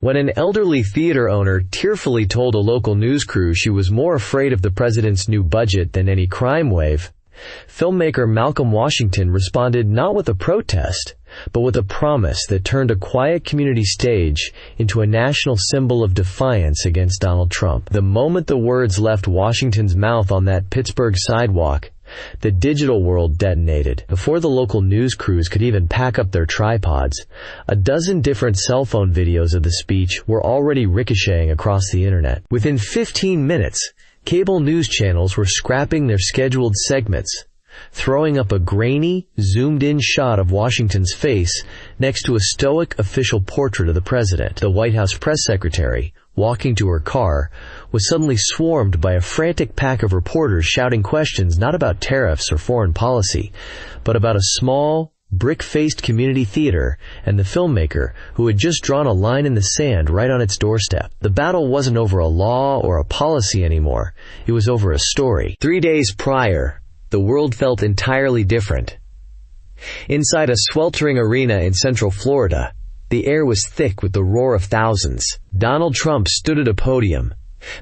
When an elderly theater owner tearfully told a local news crew she was more afraid of the president's new budget than any crime wave, filmmaker Malcolm Washington responded not with a protest, but with a promise that turned a quiet community stage into a national symbol of defiance against Donald Trump. The moment the words left Washington's mouth on that Pittsburgh sidewalk, the digital world detonated. Before the local news crews could even pack up their tripods, a dozen different cell phone videos of the speech were already ricocheting across the internet. Within 15 minutes, cable news channels were scrapping their scheduled segments, throwing up a grainy, zoomed-in shot of Washington's face next to a stoic official portrait of the president. The White House press secretary, walking to her car, was suddenly swarmed by a frantic pack of reporters shouting questions not about tariffs or foreign policy, but about a small, brick-faced community theater and the filmmaker who had just drawn a line in the sand right on its doorstep. The battle wasn't over a law or a policy anymore. It was over a story. 3 days prior, the world felt entirely different. Inside a sweltering arena in Central Florida, the air was thick with the roar of thousands. Donald Trump stood at a podium,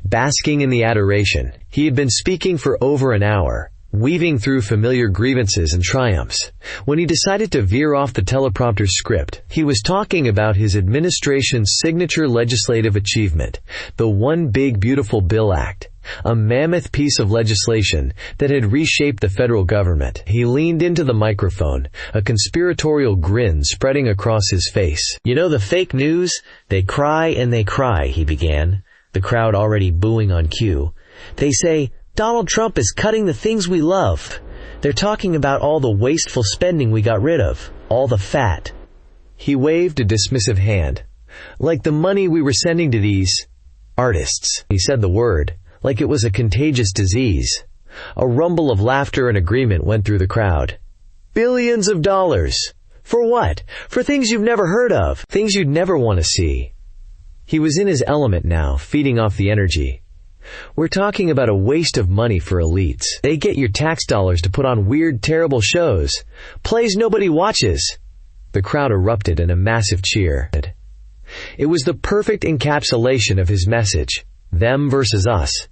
basking in the adoration. He had been speaking for over an hour, weaving through familiar grievances and triumphs. When he decided to veer off the teleprompter's script, he was talking about his administration's signature legislative achievement, the One Big Beautiful Bill Act, a mammoth piece of legislation that had reshaped the federal government. He leaned into the microphone, a conspiratorial grin spreading across his face. "You know the fake news? They cry and they cry," he began, the crowd already booing on cue. "They say, Donald Trump is cutting the things we love. They're talking about all the wasteful spending we got rid of, all the fat." He waved a dismissive hand. "Like the money we were sending to these artists." He said the word like it was a contagious disease. A rumble of laughter and agreement went through the crowd. "Billions of dollars. For what? For things you've never heard of, things you'd never want to see." He was in his element now, feeding off the energy. "We're talking about a waste of money for elites. They get your tax dollars to put on weird, terrible shows, plays nobody watches." The crowd erupted in a massive cheer. It was the perfect encapsulation of his message, them versus us.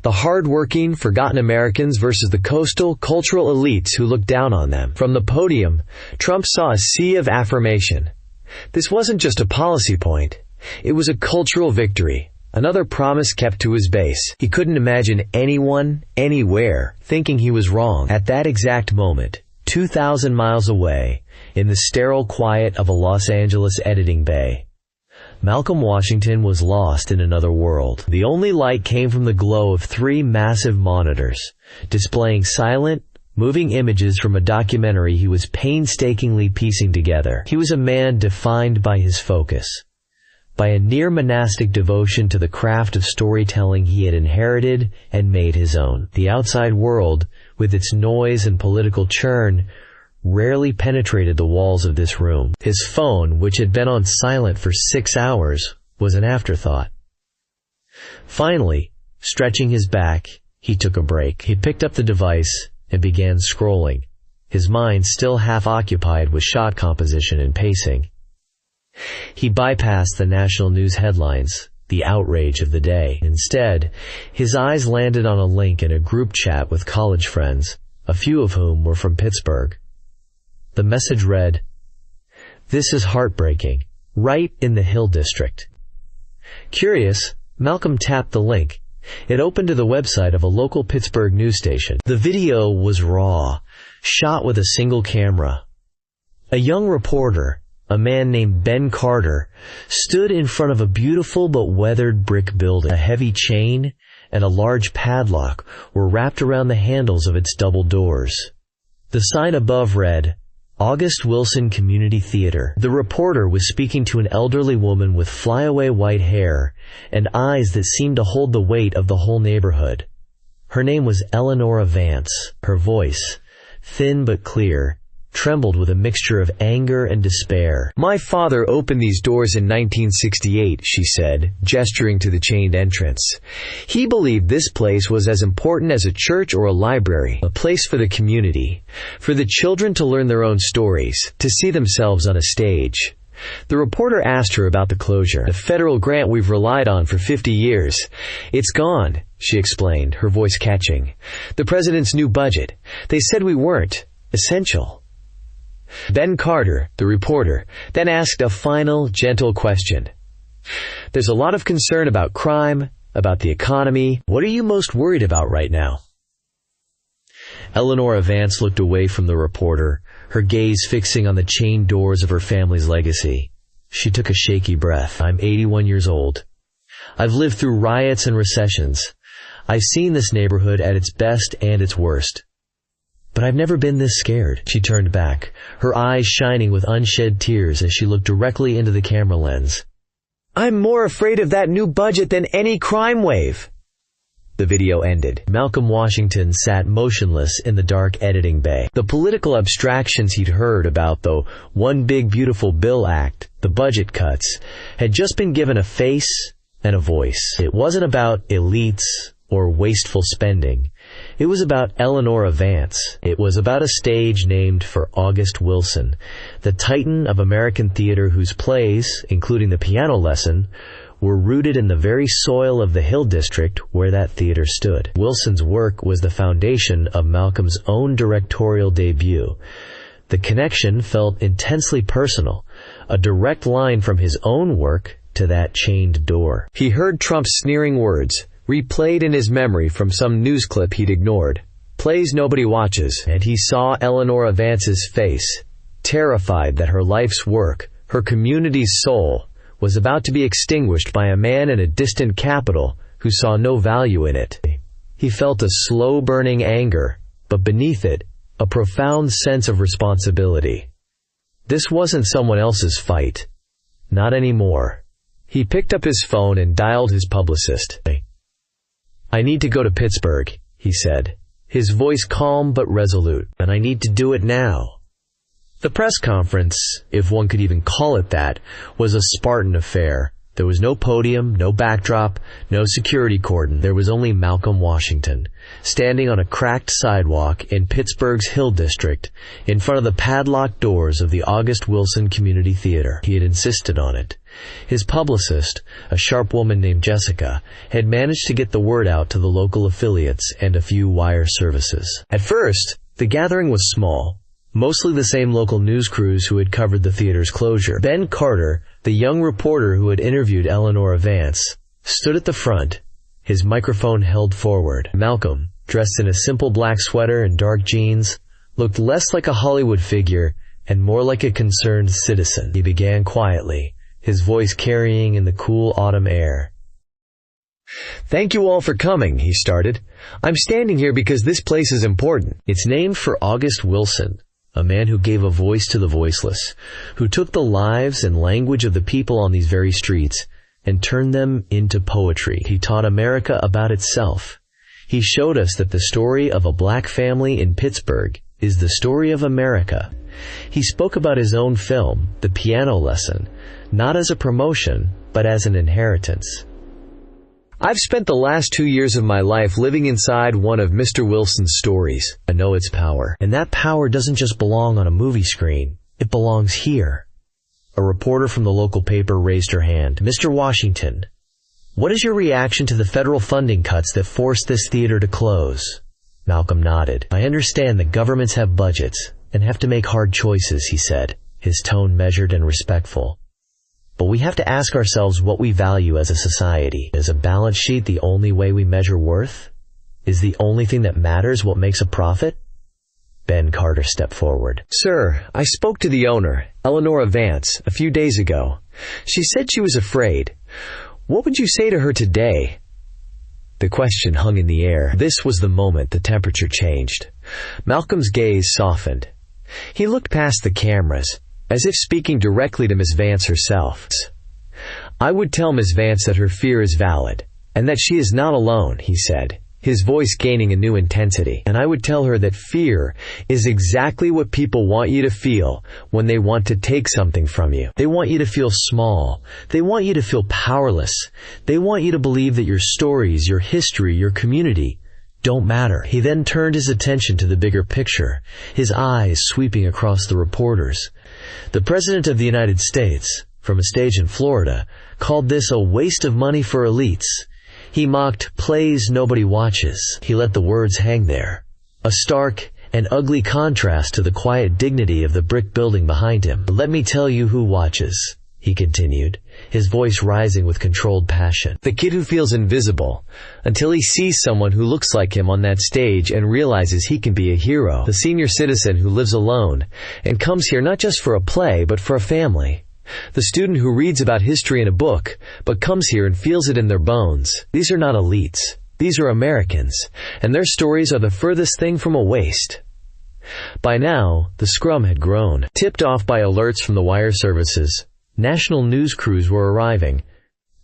The hard-working, forgotten Americans versus the coastal, cultural elites who looked down on them. From the podium, Trump saw a sea of affirmation. This wasn't just a policy point. It was a cultural victory, another promise kept to his base. He couldn't imagine anyone, anywhere, thinking he was wrong. At that exact moment, 2,000 miles away, in the sterile quiet of a Los Angeles editing bay, Malcolm Washington was lost in another world. The only light came from the glow of 3 massive monitors, displaying silent, moving images from a documentary he was painstakingly piecing together. He was a man defined by his focus, by a near-monastic devotion to the craft of storytelling he had inherited and made his own. The outside world, with its noise and political churn, rarely penetrated the walls of this room. His phone, which had been on silent for 6 hours, was an afterthought. Finally, stretching his back, he took a break. He picked up the device and began scrolling, his mind still half occupied with shot composition and pacing. He bypassed the national news headlines, the outrage of the day. Instead, his eyes landed on a link in a group chat with college friends, a few of whom were from Pittsburgh. The message read, "This is heartbreaking, right in the Hill District." Curious, Malcolm tapped the link. It opened to the website of a local Pittsburgh news station. The video was raw, shot with a single camera. A young reporter, a man named Ben Carter, stood in front of a beautiful but weathered brick building. A heavy chain and a large padlock were wrapped around the handles of its double doors. The sign above read, August Wilson Community Theater. The reporter was speaking to an elderly woman with flyaway white hair and eyes that seemed to hold the weight of the whole neighborhood. Her name was Eleanora Vance. Her voice, thin but clear, trembled with a mixture of anger and despair. "My father opened these doors in 1968, she said, gesturing to the chained entrance. He believed this place was as important as a church or a library, a place for the community, for the children to learn their own stories, to see themselves on a stage. The reporter asked her about the closure. "The federal grant we've relied on for 50 years. It's gone," she explained, her voice catching. "The president's new budget. They said we weren't essential." Ben Carter, the reporter, then asked a final, gentle question. "There's a lot of concern about crime, about the economy. What are you most worried about right now?" Eleanor Vance looked away from the reporter, her gaze fixing on the chained doors of her family's legacy. She took a shaky breath. "I'm 81 years old. I've lived through riots and recessions. I've seen this neighborhood at its best and its worst. But I've never been this scared." She turned back, her eyes shining with unshed tears as she looked directly into the camera lens. "I'm more afraid of that new budget than any crime wave." The video ended. Malcolm Washington sat motionless in the dark editing bay. The political abstractions he'd heard about the One Big Beautiful Bill Act, the budget cuts, had just been given a face and a voice. It wasn't about elites or wasteful spending. It was about Eleanor Vance. It was about a stage named for August Wilson, the titan of American theater whose plays, including The Piano Lesson, were rooted in the very soil of the Hill District where that theater stood. Wilson's work was the foundation of Malcolm's own directorial debut. The connection felt intensely personal, a direct line from his own work to that chained door. He heard Trump's sneering words, replayed in his memory from some news clip he'd ignored. "Plays nobody watches," and he saw Eleanor Vance's face, terrified that her life's work, her community's soul, was about to be extinguished by a man in a distant capital who saw no value in it. He felt a slow-burning anger, but beneath it, a profound sense of responsibility. This wasn't someone else's fight. Not anymore. He picked up his phone and dialed his publicist. "I need to go to Pittsburgh," he said, his voice calm but resolute, "and I need to do it now." The press conference, if one could even call it that, was a Spartan affair. There was no podium, no backdrop, no security cordon. There was only Malcolm Washington, standing on a cracked sidewalk in Pittsburgh's Hill District, in front of the padlocked doors of the August Wilson Community Theater. He had insisted on it. His publicist, a sharp woman named Jessica, had managed to get the word out to the local affiliates and a few wire services. At first, the gathering was small. Mostly the same local news crews who had covered the theater's closure. Ben Carter, the young reporter who had interviewed Eleanor Vance, stood at the front, his microphone held forward. Malcolm, dressed in a simple black sweater and dark jeans, looked less like a Hollywood figure and more like a concerned citizen. He began quietly, his voice carrying in the cool autumn air. "Thank you all for coming," he started. "I'm standing here because this place is important. It's named for August Wilson, a man who gave a voice to the voiceless, who took the lives and language of the people on these very streets and turned them into poetry. He taught America about itself. He showed us that the story of a black family in Pittsburgh is the story of America. He spoke about his own film, The Piano Lesson, not as a promotion, but as an inheritance. I've spent the last 2 years of my life living inside one of Mr. Wilson's stories. I know its power. And that power doesn't just belong on a movie screen. It belongs here." A reporter from the local paper raised her hand. "Mr. Washington, what is your reaction to the federal funding cuts that forced this theater to close?" Malcolm nodded. "I understand that governments have budgets and have to make hard choices," he said, his tone measured and respectful. "But we have to ask ourselves what we value as a society. Is a balance sheet the only way we measure worth? Is the only thing that matters what makes a profit?" Ben Carter stepped forward. "Sir, I spoke to the owner, Eleanor Vance, a few days ago. She said she was afraid. What would you say to her today?" The question hung in the air. This was the moment the temperature changed. Malcolm's gaze softened. He looked past the cameras, as if speaking directly to Miss Vance herself. "I would tell Miss Vance that her fear is valid, and that she is not alone," he said, his voice gaining a new intensity. "And I would tell her that fear is exactly what people want you to feel when they want to take something from you. They want you to feel small. They want you to feel powerless. They want you to believe that your stories, your history, your community don't matter." He then turned his attention to the bigger picture, his eyes sweeping across the reporters. The President of the United States, from a stage in Florida, called this a waste of money for elites. He mocked plays nobody watches. He let the words hang there, a stark and ugly contrast to the quiet dignity of the brick building behind him. "Let me tell you who watches," he continued, his voice rising with controlled passion. "The kid who feels invisible until he sees someone who looks like him on that stage and realizes he can be a hero. The senior citizen who lives alone and comes here not just for a play but for a family. The student who reads about history in a book but comes here and feels it in their bones. These are not elites. These are Americans, and their stories are the furthest thing from a waste." By now, the scrum had grown. Tipped off by alerts from the wire services, national news crews were arriving,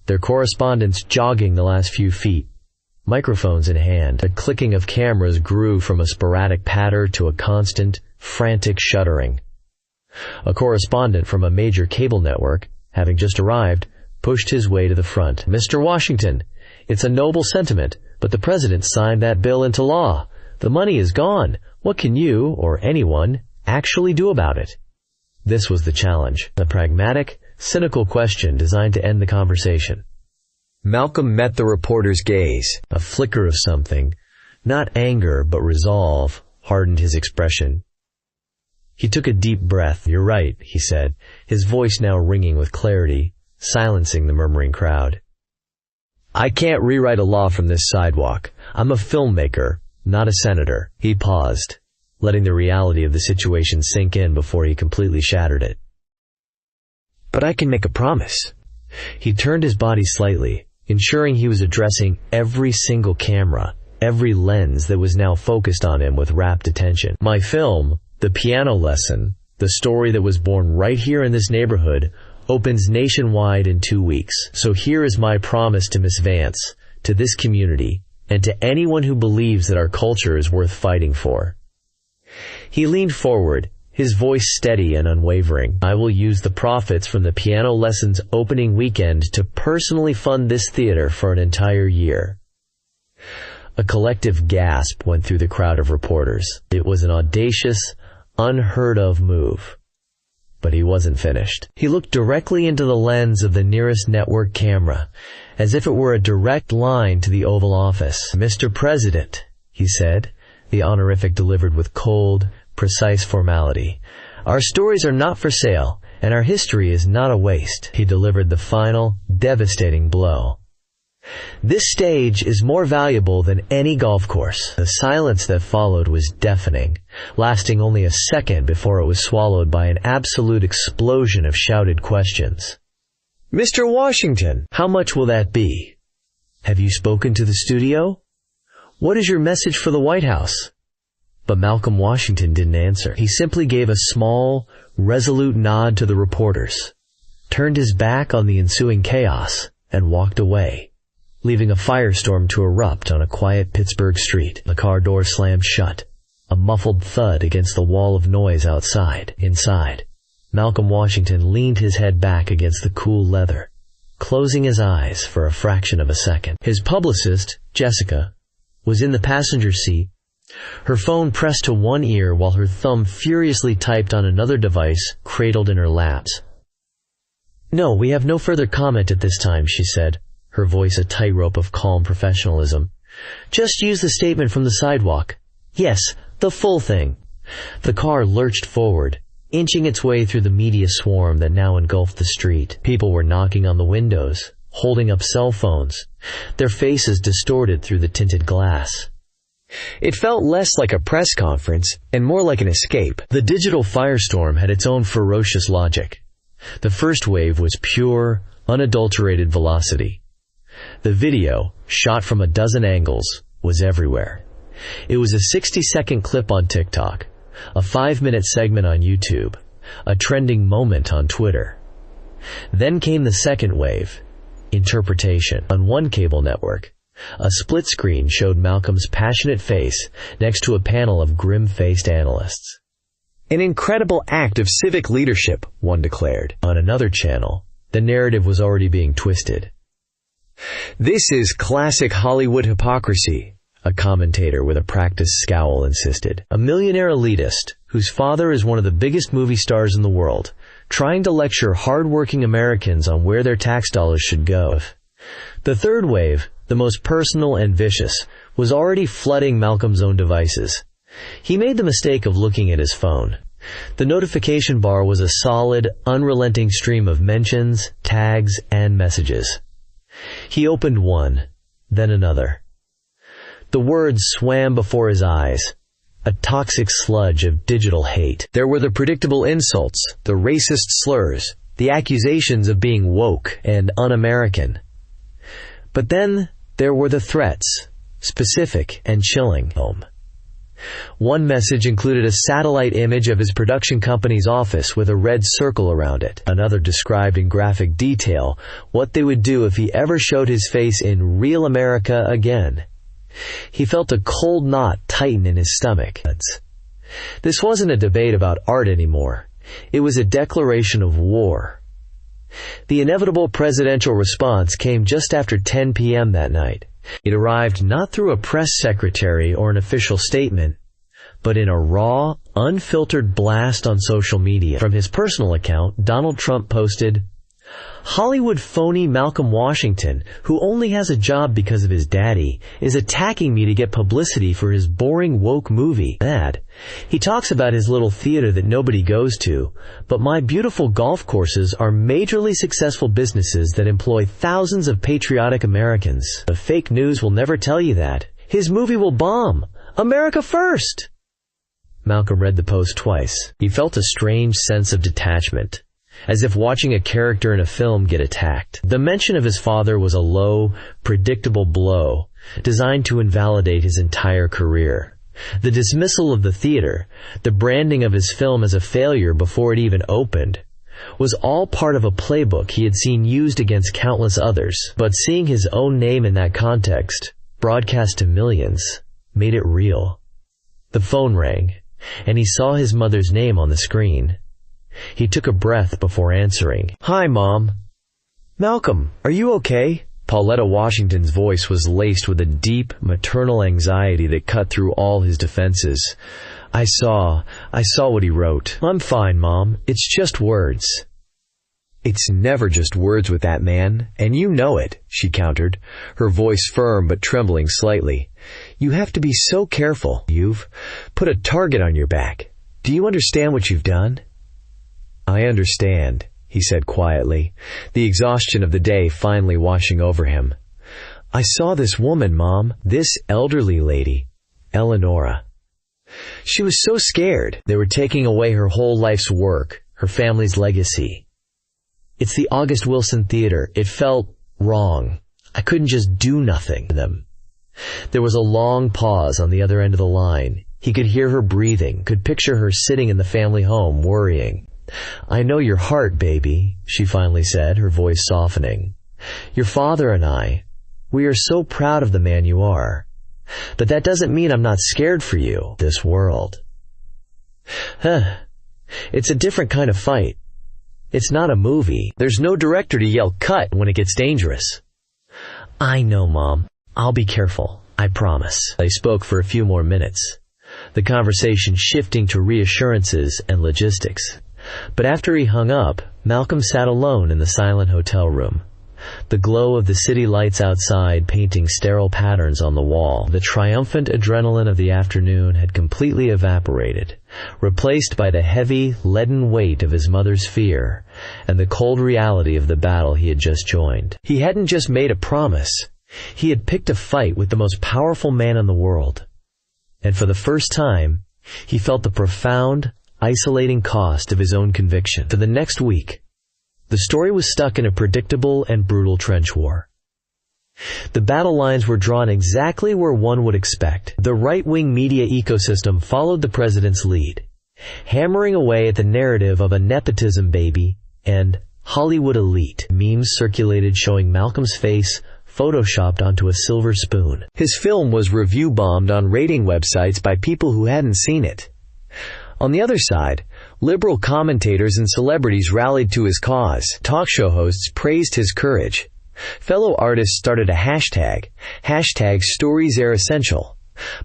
their correspondents jogging the last few feet, microphones in hand. The clicking of cameras grew from a sporadic patter to a constant, frantic shuddering. A correspondent from a major cable network, having just arrived, pushed his way to the front. "Mr. Washington, it's a noble sentiment, but the President signed that bill into law. The money is gone. What can you, or anyone, actually do about it?" This was the challenge, a pragmatic, cynical question designed to end the conversation. Malcolm met the reporter's gaze. A flicker of something, not anger but resolve, hardened his expression. He took a deep breath. "You're right," he said, his voice now ringing with clarity, silencing the murmuring crowd. "I can't rewrite a law from this sidewalk. I'm a filmmaker, not a senator." He paused, letting the reality of the situation sink in before he completely shattered it. "But I can make a promise." He turned his body slightly, ensuring he was addressing every single camera, every lens that was now focused on him with rapt attention. "My film, The Piano Lesson, the story that was born right here in this neighborhood, opens nationwide in 2 weeks. So here is my promise to Miss Vance, to this community, and to anyone who believes that our culture is worth fighting for." He leaned forward, his voice steady and unwavering. "I will use the profits from the Piano Lesson's opening weekend to personally fund this theater for an entire year." A collective gasp went through the crowd of reporters. It was an audacious, unheard-of move. But he wasn't finished. He looked directly into the lens of the nearest network camera, as if it were a direct line to the Oval Office. "Mr. President," he said, the honorific delivered with cold, precise formality, "our stories are not for sale, and our history is not a waste." He delivered the final, devastating blow. "This stage is more valuable than any golf course." The silence that followed was deafening, lasting only a second before it was swallowed by an absolute explosion of shouted questions. "Mr. Washington, how much will that be? Have you spoken to the studio? What is your message for the White House?" But Malcolm Washington didn't answer. He simply gave a small, resolute nod to the reporters, turned his back on the ensuing chaos, and walked away, leaving a firestorm to erupt on a quiet Pittsburgh street. The car door slammed shut, a muffled thud against the wall of noise outside. Inside, Malcolm Washington leaned his head back against the cool leather, closing his eyes for a fraction of a second. His publicist, Jessica, was in the passenger seat, her phone pressed to one ear while her thumb furiously typed on another device cradled in her laps. "No, we have no further comment at this time," she said, her voice a tightrope of calm professionalism. "Just use the statement from the sidewalk. Yes, the full thing." The car lurched forward, inching its way through the media swarm that now engulfed the street. People were knocking on the windows, holding up cell phones, their faces distorted through the tinted glass. It felt less like a press conference and more like an escape. The digital firestorm had its own ferocious logic. The first wave was pure, unadulterated velocity. The video, shot from a dozen angles, was everywhere. It was a 60-second clip on TikTok, a 5-minute segment on YouTube, a trending moment on Twitter. Then came the second wave, interpretation. On one cable network, a split screen showed Malcolm's passionate face next to a panel of grim-faced analysts. "An incredible act of civic leadership," one declared. On another channel, the narrative was already being twisted. "This is classic Hollywood hypocrisy," a commentator with a practiced scowl insisted. "A millionaire elitist, whose father is one of the biggest movie stars in the world, trying to lecture hard-working Americans on where their tax dollars should go. The third wave, the most personal and vicious, was already flooding Malcolm's own devices. He made the mistake of looking at his phone. The notification bar was a solid, unrelenting stream of mentions, tags, and messages. He opened one, then another. The words swam before his eyes, a toxic sludge of digital hate. There were the predictable insults, the racist slurs, the accusations of being woke and un-American. But then there were the threats, specific and chilling. One message included a satellite image of his production company's office with a red circle around it. Another described in graphic detail what they would do if he ever showed his face in real America again. He felt a cold knot tighten in his stomach. This wasn't a debate about art anymore. It was a declaration of war. The inevitable presidential response came just after 10 p.m. that night. It arrived not through a press secretary or an official statement, but in a raw, unfiltered blast on social media. From his personal account, Donald Trump posted, "Hollywood phony Malcolm Washington, who only has a job because of his daddy, is attacking me to get publicity for his boring woke movie. Bad. He talks about his little theater that nobody goes to, but my beautiful golf courses are majorly successful businesses that employ thousands of patriotic Americans. The fake news will never tell you that. His movie will bomb. America first." Malcolm read the post twice. He felt a strange sense of detachment, as if watching a character in a film get attacked. The mention of his father was a low, predictable blow, designed to invalidate his entire career. The dismissal of the theater, the branding of his film as a failure before it even opened, was all part of a playbook he had seen used against countless others. But seeing his own name in that context, broadcast to millions, made it real. The phone rang, and he saw his mother's name on the screen. He took a breath before answering. "Hi, Mom." "Malcolm, are you okay?" Pauletta Washington's voice was laced with a deep, maternal anxiety that cut through all his defenses. I saw what he wrote. "I'm fine, Mom. It's just words." "It's never just words with that man, and you know it," she countered, her voice firm but trembling slightly. "You have to be so careful. You've put a target on your back. Do you understand what you've done?" "I understand," he said quietly, the exhaustion of the day finally washing over him. "I saw this woman, Mom, this elderly lady, Eleonora. She was so scared. They were taking away her whole life's work, her family's legacy. It's the August Wilson Theater. It felt wrong. I couldn't just do nothing to them." There was a long pause on the other end of the line. He could hear her breathing, could picture her sitting in the family home, worrying. "I know your heart, baby," she finally said, her voice softening. "Your father and I, we are so proud of the man you are. But that doesn't mean I'm not scared for you, this world." It's a different kind of fight. It's not a movie. There's no director to yell cut when it gets dangerous. "I know, Mom. I'll be careful. I promise." They spoke for a few more minutes, the conversation shifting to reassurances and logistics. But after he hung up, Malcolm sat alone in the silent hotel room. The glow of the city lights outside painting sterile patterns on the wall. The triumphant adrenaline of the afternoon had completely evaporated, replaced by the heavy, leaden weight of his mother's fear and the cold reality of the battle he had just joined. He hadn't just made a promise. He had picked a fight with the most powerful man in the world. And for the first time, he felt the profound, isolating cost of his own conviction. For the next week, the story was stuck in a predictable and brutal trench war. The battle lines were drawn exactly where one would expect. The right-wing media ecosystem followed the president's lead, hammering away at the narrative of a nepotism baby and Hollywood elite. Memes circulated showing Malcolm's face photoshopped onto a silver spoon. His film was review bombed on rating websites by people who hadn't seen it. On the other side, liberal commentators and celebrities rallied to his cause. Talk show hosts praised his courage. Fellow artists started a hashtag #StoriesAreEssential.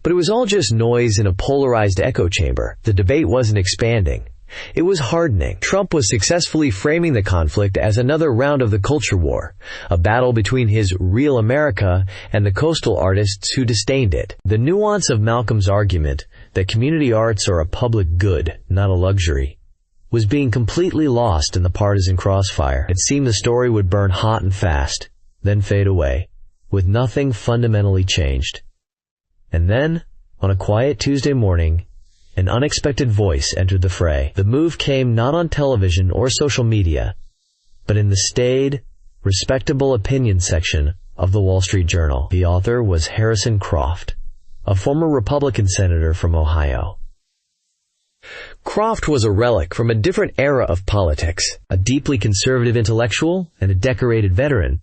But it was all just noise in a polarized echo chamber. The debate wasn't expanding. It was hardening. Trump was successfully framing the conflict as another round of the culture war, a battle between his real America and the coastal artists who disdained it. The nuance of Malcolm's argument that community arts are a public good, not a luxury, was being completely lost in the partisan crossfire. It seemed the story would burn hot and fast, then fade away, with nothing fundamentally changed. And then, on a quiet Tuesday morning, an unexpected voice entered the fray. The move came not on television or social media, but in the staid, respectable opinion section of the Wall Street Journal. The author was Harrison Croft, a former Republican senator from Ohio. Croft was a relic from a different era of politics, a deeply conservative intellectual and a decorated veteran.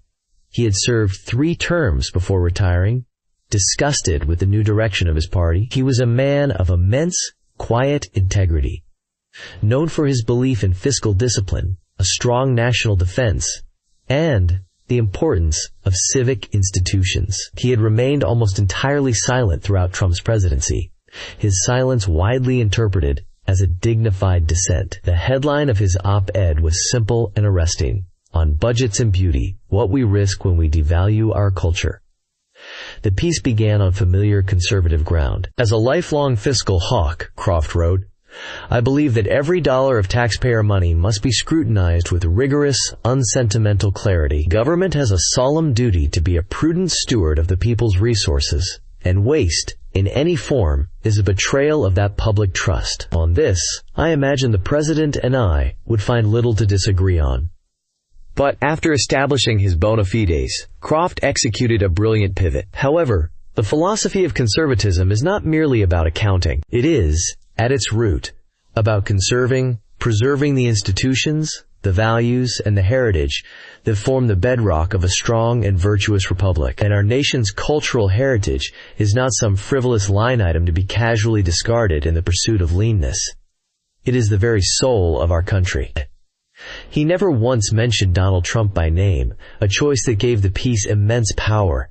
He had served 3 terms before retiring. Disgusted with the new direction of his party, he was a man of immense, quiet integrity, known for his belief in fiscal discipline, a strong national defense, and the importance of civic institutions. He had remained almost entirely silent throughout Trump's presidency, his silence widely interpreted as a dignified dissent. The headline of his op-ed was simple and arresting: "On Budgets and Beauty, What We Risk When We Devalue Our Culture." The piece began on familiar conservative ground. "As a lifelong fiscal hawk," Croft wrote, "I believe that every dollar of taxpayer money must be scrutinized with rigorous, unsentimental clarity. Government has a solemn duty to be a prudent steward of the people's resources, and waste, in any form, is a betrayal of that public trust. On this, I imagine the President and I would find little to disagree on." But after establishing his bona fides, Croft executed a brilliant pivot. However, the philosophy of conservatism is not merely about accounting. It is, at its root, about preserving the institutions, the values, and the heritage that form the bedrock of a strong and virtuous republic. And our nation's cultural heritage is not some frivolous line item to be casually discarded in the pursuit of leanness. It is the very soul of our country. He never once mentioned Donald Trump by name, a choice that gave the piece immense power.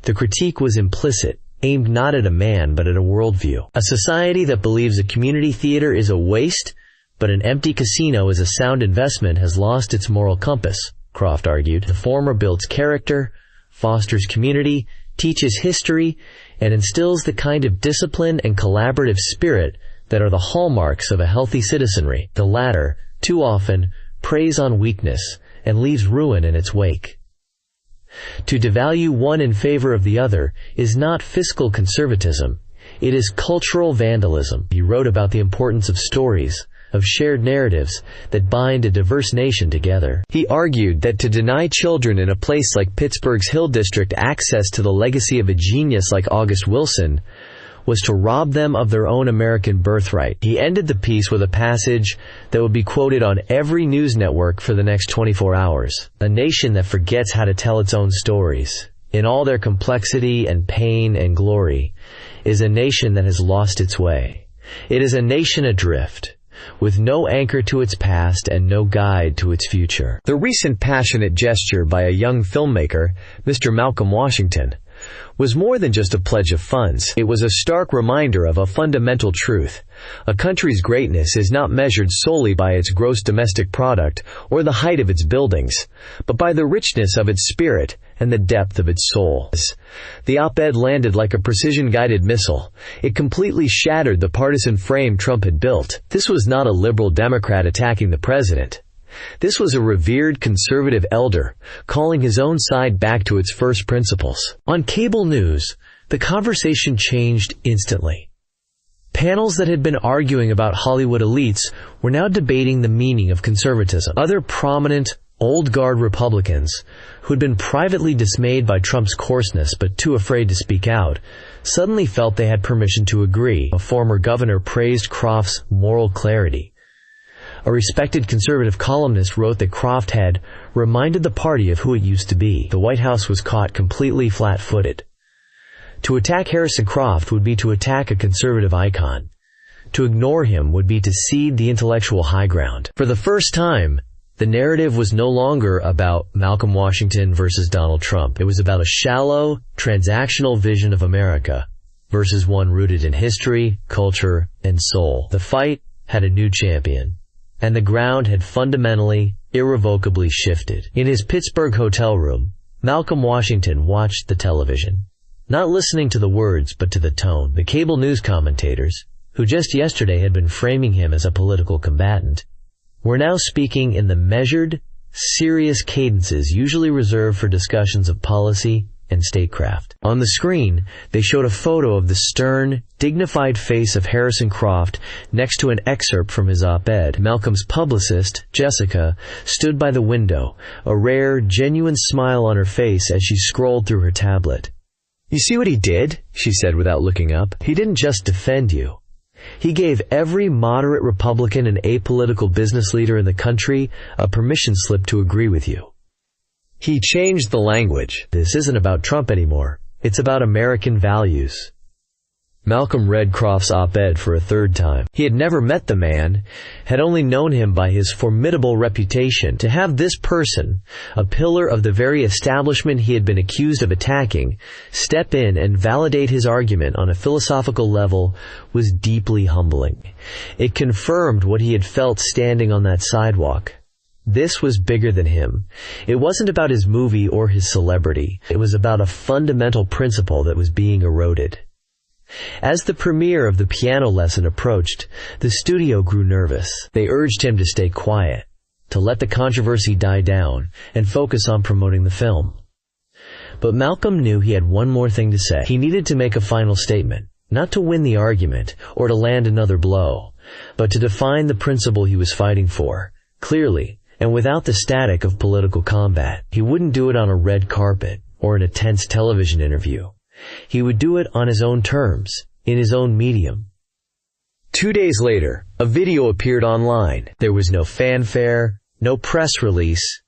The critique was implicit, aimed not at a man but at a worldview. A society that believes a community theater is a waste, but an empty casino is a sound investment, has lost its moral compass, Croft argued. The former builds character, fosters community, teaches history, and instills the kind of discipline and collaborative spirit that are the hallmarks of a healthy citizenry. The latter, too often, preys on weakness and leaves ruin in its wake. To devalue one in favor of the other is not fiscal conservatism, it is cultural vandalism. He wrote about the importance of stories, of shared narratives that bind a diverse nation together. He argued that to deny children in a place like Pittsburgh's Hill District access to the legacy of a genius like August Wilson was to rob them of their own American birthright. He ended the piece with a passage that would be quoted on every news network for the next 24 hours. "A nation that forgets how to tell its own stories, in all their complexity and pain and glory, is a nation that has lost its way. It is a nation adrift, with no anchor to its past and no guide to its future." The recent passionate gesture by a young filmmaker, Mr. Malcolm Washington, was more than just a pledge of funds. It was a stark reminder of a fundamental truth. A country's greatness is not measured solely by its gross domestic product or the height of its buildings, but by the richness of its spirit and the depth of its soul. The op-ed landed like a precision-guided missile. It completely shattered the partisan frame Trump had built. This was not a liberal Democrat attacking the president. This was a revered conservative elder calling his own side back to its first principles. On cable news, the conversation changed instantly. Panels that had been arguing about Hollywood elites were now debating the meaning of conservatism. Other prominent, old-guard Republicans, who had been privately dismayed by Trump's coarseness but too afraid to speak out, suddenly felt they had permission to agree. A former governor praised Croft's moral clarity. A respected conservative columnist wrote that Croft had reminded the party of who it used to be. The White House was caught completely flat-footed. To attack Harrison Croft would be to attack a conservative icon. To ignore him would be to cede the intellectual high ground. For the first time, the narrative was no longer about Malcolm Washington versus Donald Trump. It was about a shallow, transactional vision of America versus one rooted in history, culture, and soul. The fight had a new champion. and the ground had fundamentally, irrevocably shifted. In his Pittsburgh hotel room, Malcolm Washington watched the television, not listening to the words but to the tone. The cable news commentators, who just yesterday had been framing him as a political combatant, were now speaking in the measured, serious cadences usually reserved for discussions of policy and statecraft. On the screen, they showed a photo of the stern, dignified face of Harrison Croft next to an excerpt from his op-ed. Malcolm's publicist, Jessica, stood by the window, a rare, genuine smile on her face as she scrolled through her tablet. "You see what he did?" she said without looking up. "He didn't just defend you. He gave every moderate Republican and apolitical business leader in the country a permission slip to agree with you. He changed the language. This isn't about Trump anymore. It's about American values." Malcolm read Croft's op-ed for a third time. He had never met the man, had only known him by his formidable reputation. To have this person, a pillar of the very establishment he had been accused of attacking, step in and validate his argument on a philosophical level was deeply humbling. It confirmed what he had felt standing on that sidewalk. This was bigger than him. It wasn't about his movie or his celebrity. It was about a fundamental principle that was being eroded. As the premiere of the piano lesson approached, the studio grew nervous. They urged him to stay quiet, to let the controversy die down, and focus on promoting the film. But Malcolm knew he had one more thing to say. He needed to make a final statement, not to win the argument or to land another blow, but to define the principle he was fighting for, clearly, and without the static of political combat. He wouldn't do it on a red carpet or in a tense television interview. He would do it on his own terms, in his own medium. 2 days later, a video appeared online. There was no fanfare, no press release.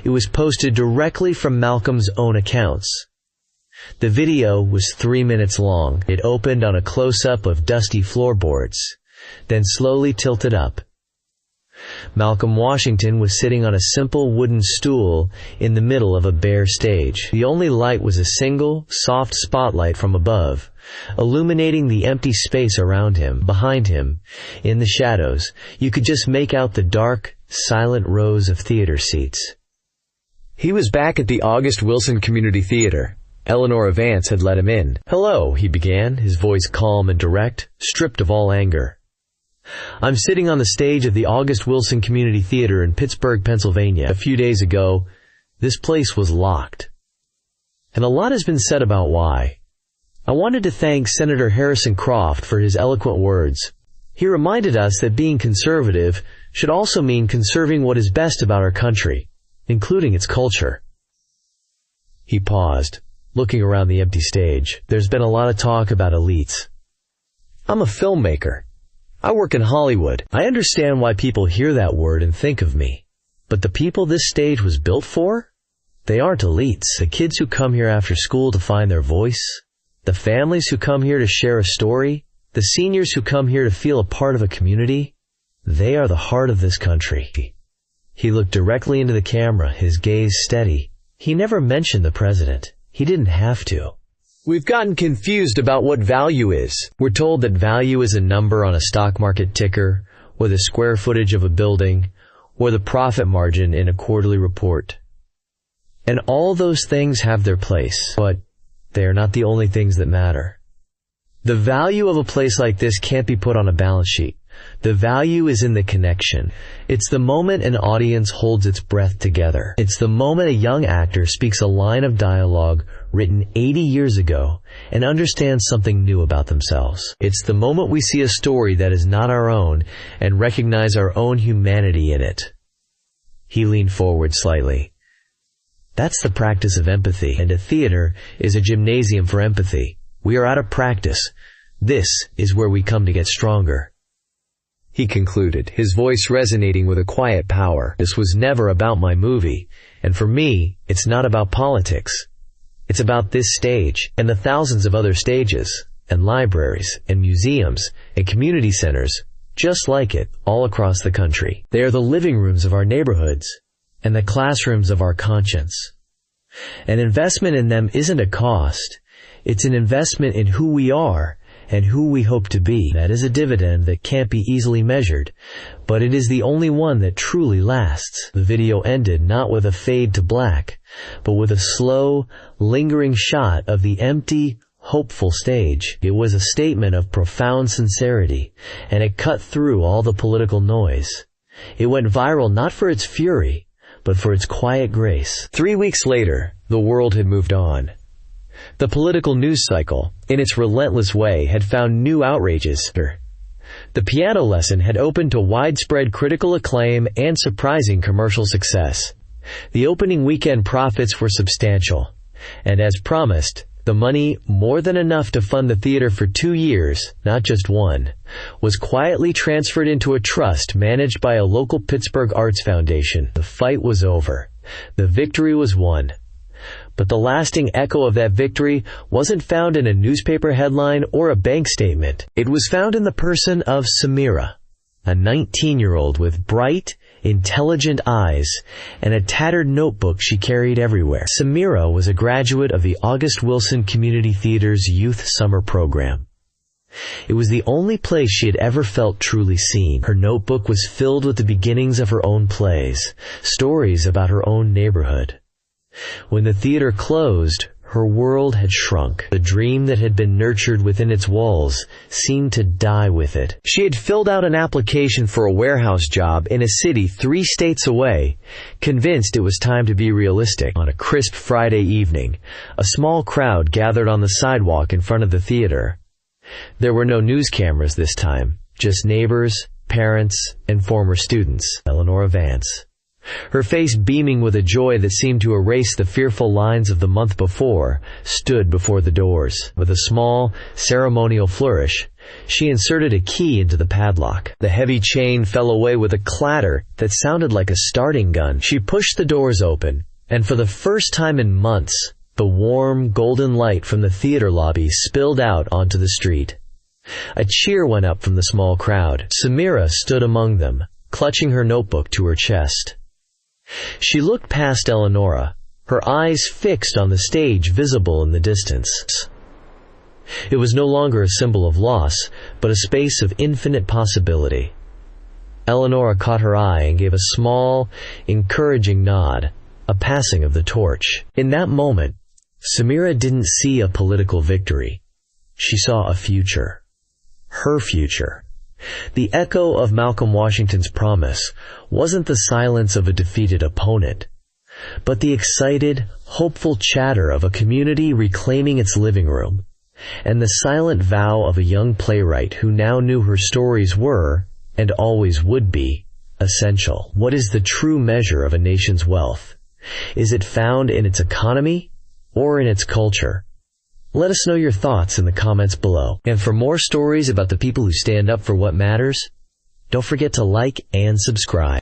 It was posted directly from Malcolm's own accounts. The video was 3 minutes long. It opened on a close-up of dusty floorboards, then slowly tilted up. Malcolm Washington was sitting on a simple wooden stool in the middle of a bare stage. The only light was a single, soft spotlight from above, illuminating the empty space around him. Behind him, in the shadows, you could just make out the dark, silent rows of theater seats. He was back at the August Wilson Community Theater. Eleanor Vance had let him in. "Hello," he began, his voice calm and direct, stripped of all anger. "I'm sitting on the stage of the August Wilson Community Theater in Pittsburgh, Pennsylvania. A few days ago, this place was locked. And a lot has been said about why. I wanted to thank Senator Harrison Croft for his eloquent words. He reminded us that being conservative should also mean conserving what is best about our country, including its culture." He paused, looking around the empty stage. "There's been a lot of talk about elites. I'm a filmmaker. I work in Hollywood. I understand why people hear that word and think of me. But the people this stage was built for? They aren't elites. The kids who come here after school to find their voice, the families who come here to share a story, the seniors who come here to feel a part of a community, they are the heart of this country." He looked directly into the camera, his gaze steady. He never mentioned the president. He didn't have to. "We've gotten confused about what value is. We're told that value is a number on a stock market ticker, or the square footage of a building, or the profit margin in a quarterly report. And all those things have their place, but they are not the only things that matter. The value of a place like this can't be put on a balance sheet. The value is in the connection. It's the moment an audience holds its breath together. It's the moment a young actor speaks a line of dialogue written 80 years ago and understands something new about themselves. It's the moment we see a story that is not our own and recognize our own humanity in it." He leaned forward slightly. "That's the practice of empathy, and a theater is a gymnasium for empathy. We are out of practice. This is where we come to get stronger." He concluded, his voice resonating with a quiet power. "This was never about my movie, and for me, it's not about politics. It's about this stage, and the thousands of other stages, and libraries, and museums, and community centers, just like it, all across the country. They are the living rooms of our neighborhoods, and the classrooms of our conscience. An investment in them isn't a cost. It's an investment in who we are, and who we hope to be. That is a dividend that can't be easily measured, but it is the only one that truly lasts. The video ended not with a fade to black, but with a slow, lingering shot of the empty, hopeful stage. It was a statement of profound sincerity, and it cut through all the political noise. It went viral not for its fury, but for its quiet grace. 3 weeks later, the world had moved on. The political news cycle, in its relentless way, had found new outrages. The piano lesson had opened to widespread critical acclaim and surprising commercial success. The opening weekend profits were substantial, and as promised, the money, more than enough to fund the theater for 2 years, not just one, was quietly transferred into a trust managed by a local Pittsburgh Arts Foundation. The fight was over. The victory was won. But the lasting echo of that victory wasn't found in a newspaper headline or a bank statement. It was found in the person of Samira, a 19-year-old with bright, intelligent eyes and a tattered notebook she carried everywhere. Samira was a graduate of the August Wilson Community Theater's Youth Summer Program. It was the only place she had ever felt truly seen. Her notebook was filled with the beginnings of her own plays, stories about her own neighborhood. When the theater closed, her world had shrunk. The dream that had been nurtured within its walls seemed to die with it. She had filled out an application for a warehouse job in a city 3 states away, convinced it was time to be realistic. On a crisp Friday evening, a small crowd gathered on the sidewalk in front of the theater. There were no news cameras this time, just neighbors, parents, and former students. Eleanor Vance, her face beaming with a joy that seemed to erase the fearful lines of the month before, stood before the doors. With a small, ceremonial flourish, she inserted a key into the padlock. The heavy chain fell away with a clatter that sounded like a starting gun. She pushed the doors open, and for the first time in months, the warm, golden light from the theater lobby spilled out onto the street. A cheer went up from the small crowd. Samira stood among them, clutching her notebook to her chest. She looked past Eleonora, her eyes fixed on the stage visible in the distance. It was no longer a symbol of loss, but a space of infinite possibility. Eleonora caught her eye and gave a small, encouraging nod, a passing of the torch. In that moment, Samira didn't see a political victory. She saw a future. Her future. The echo of Malcolm Washington's promise wasn't the silence of a defeated opponent, but the excited, hopeful chatter of a community reclaiming its living room, and the silent vow of a young playwright who now knew her stories were, and always would be, essential. What is the true measure of a nation's wealth? Is it found in its economy or in its culture? Let us know your thoughts in the comments below. And for more stories about the people who stand up for what matters, don't forget to like and subscribe.